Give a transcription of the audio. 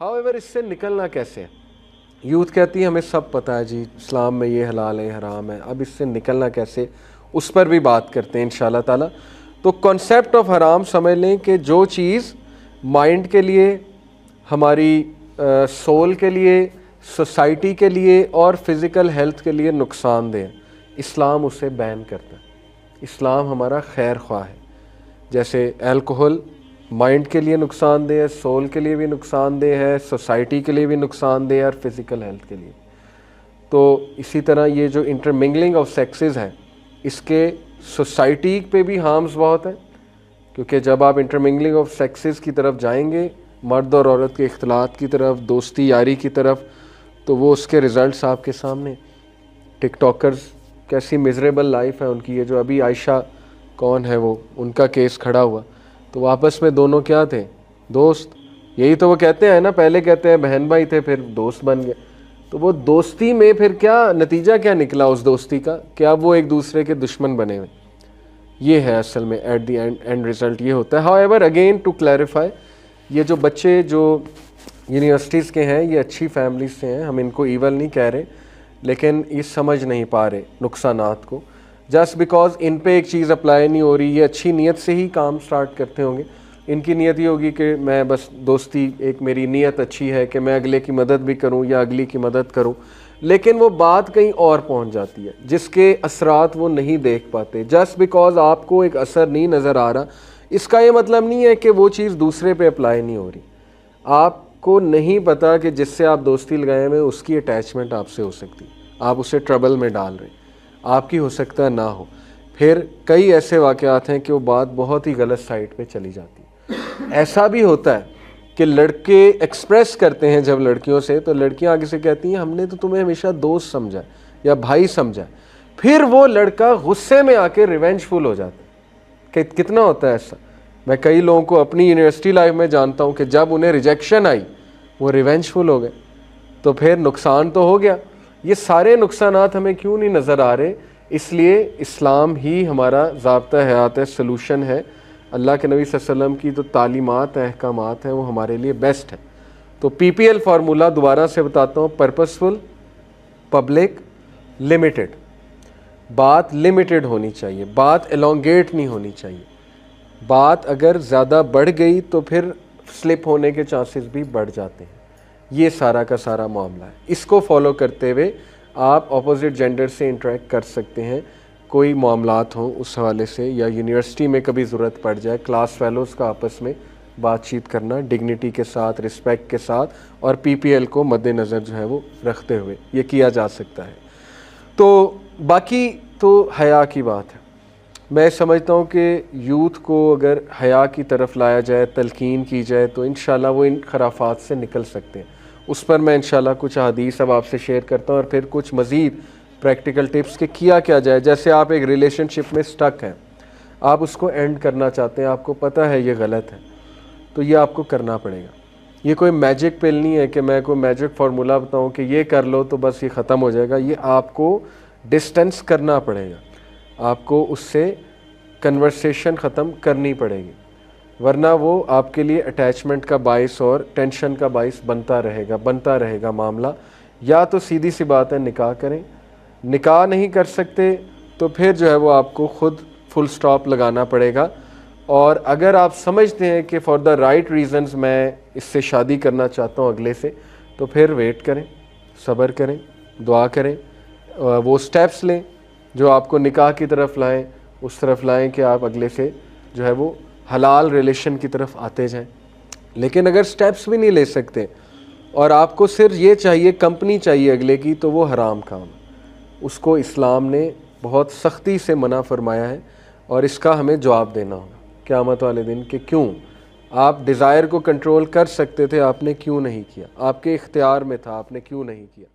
However इससे निकलना कैसे है? यूथ कहती है हमें सब पता है जी, इस्लाम में ये हलाल है हराम है, अब इससे निकलना कैसे, उस पर भी बात करते हैं इंशाल्लाह ताला। तो कॉन्सेप्ट ऑफ हराम समझ लें कि जो चीज़ माइंड के लिए, हमारी सोल के लिए, सोसाइटी के लिए और फिज़िकल हेल्थ के लिए नुकसानदेह, इस्लाम उसे बैन करता है। इस्लाम हमारा खैर ख्वाह है। जैसे अल्कोहल माइंड के लिए नुकसानदेह है, सोल के लिए भी नुकसानदेह है, सोसाइटी के लिए भी नुकसानदेह है और फिज़िकल हेल्थ के लिए। तो इसी तरह ये जो इंटरमिंगलिंग ऑफ सेक्सेस है, इसके सोसाइटी पे भी हार्म्स बहुत हैं, क्योंकि जब आप इंटरमिंगलिंग ऑफ सेक्सेस की तरफ जाएंगे, मर्द और औरत के इख्तलात की तरफ, दोस्ती यारी की तरफ, तो वो उसके रिज़ल्ट्स आपके सामने। टिकटॉकर्स कैसी मिजरेबल लाइफ है उनकी। ये जो अभी आयशा कौन है वो, उनका केस खड़ा हुआ, तो आपस में दोनों क्या थे? दोस्त। यही तो वो कहते हैं ना, पहले कहते हैं बहन भाई थे फिर दोस्त बन गए। तो वो दोस्ती में फिर क्या नतीजा क्या निकला उस दोस्ती का, कि अब वो एक दूसरे के दुश्मन बने हुए। ये है असल में एट द एंड रिज़ल्ट ये होता है। हाउएवर अगेन टू क्लैरिफाई, ये जो बच्चे जो यूनिवर्सिटीज़ के हैं ये अच्छी फैमिलीज से हैं, हम इनको ईवल नहीं कह रहे, लेकिन ये समझ नहीं पा रहे नुकसानात को। जस्ट बिकॉज इन पे एक चीज़ अप्लाई नहीं हो रही, ये अच्छी नीयत से ही काम स्टार्ट करते होंगे। इनकी नीयत ये होगी कि मैं बस दोस्ती, एक मेरी नीयत अच्छी है कि मैं अगले की मदद भी करूं या अगली की मदद करूं, लेकिन वो बात कहीं और पहुंच जाती है जिसके असरात वो नहीं देख पाते। जस्ट बिकॉज आपको एक असर नहीं नज़र आ रहा, इसका ये मतलब नहीं है कि वो चीज़ दूसरे पे अप्लाई नहीं हो रही। आपको नहीं पता कि जिससे आप दोस्ती लगाए हुए उसकी अटैचमेंट आपसे हो सकती, आप उसे ट्रबल में डाल रहे, आपकी हो सकता है ना हो। फिर कई ऐसे वाक़यात हैं कि वो बात बहुत ही गलत साइड पे चली जाती है। ऐसा भी होता है कि लड़के एक्सप्रेस करते हैं जब लड़कियों से, तो लड़कियां आगे से कहती हैं हमने तो तुम्हें हमेशा दोस्त समझा या भाई समझा। फिर वो लड़का गुस्से में आके रिवेंजफुल हो जाता है। कि कितना होता है ऐसा? मैं कई लोगों को अपनी यूनिवर्सिटी लाइफ में जानता हूँ कि जब उन्हें रिजेक्शन आई वो रिवेंजफुल हो गए, तो फिर नुकसान तो हो गया। ये सारे नुकसानात हमें क्यों नहीं नज़र आ रहे? इसलिए इस्लाम ही हमारा ज़ाब्ता हयात है, सलूशन है। अल्लाह के नबी सल्लल्लाहु अलैहि वसल्लम की जो तालीमात हैं, अहकामात हैं, वो हमारे लिए बेस्ट है। तो PPL फार्मूला दोबारा से बताता हूँ, पर्पसफुल, पब्लिक, लिमिटेड। बात लिमिटेड होनी चाहिए, बात एलोंगेट नहीं होनी चाहिए। बात अगर ज़्यादा बढ़ गई तो फिर स्लिप होने के चांसेस भी बढ़ जाते हैं। ये सारा का सारा मामला है। इसको फॉलो करते हुए आप अपोजिट जेंडर से इंटरेक्ट कर सकते हैं, कोई मामलात हों उस हवाले से, या यूनिवर्सिटी में कभी ज़रूरत पड़ जाए, क्लास फेलोज़ का आपस में बातचीत करना डिग्निटी के साथ, रिस्पेक्ट के साथ, और PPL को मद्देनज़र जो है वो रखते हुए ये किया जा सकता है। तो बाकी तो हया की बात है। मैं समझता हूँ कि यूथ को अगर हया की तरफ लाया जाए, तलकीन की जाए, तो इंशाल्लाह वो इन खराफात से निकल सकते हैं। उस पर मैं इंशाल्लाह कुछ हदीस अब आपसे शेयर करता हूँ, और फिर कुछ मज़ीद प्रैक्टिकल टिप्स के किया क्या जाए। जैसे आप एक रिलेशनशिप में स्टक हैं, आप उसको एंड करना चाहते हैं, आपको पता है ये गलत है, तो ये आपको करना पड़ेगा। ये कोई मैजिक पिल नहीं है कि मैं कोई मैजिक फार्मूला बताऊँ कि ये कर लो तो बस ये ख़त्म हो जाएगा। ये आपको डिस्टेंस करना पड़ेगा, आपको उससे कन्वर्सेशन ख़त्म करनी पड़ेगी, वरना वो आपके लिए अटैचमेंट का बाइस और टेंशन का बाइस बनता रहेगा मामला। या तो सीधी सी बात है निकाह करें, निकाह नहीं कर सकते तो फिर जो है वो आपको खुद फुल स्टॉप लगाना पड़ेगा। और अगर आप समझते हैं कि फॉर द राइट रीज़न्स मैं इससे शादी करना चाहता हूँ अगले से, तो फिर वेट करें, सब्र करें, दुआ करें, वो स्टेप्स लें जो आपको निकाह की तरफ लाएं, उस तरफ लाएं कि आप अगले से जो है वो हलाल रिलेशन की तरफ आते जाएं। लेकिन अगर स्टेप्स भी नहीं ले सकते और आपको सिर्फ ये चाहिए, कंपनी चाहिए अगले की, तो वो हराम काम, उसको इस्लाम ने बहुत सख्ती से मना फरमाया है, और इसका हमें जवाब देना होगा क़यामत वाले दिन कि क्यों आप डिज़ायर को कंट्रोल कर सकते थे, आपने क्यों नहीं किया, आपके इख्तियार में था, आपने क्यों नहीं किया।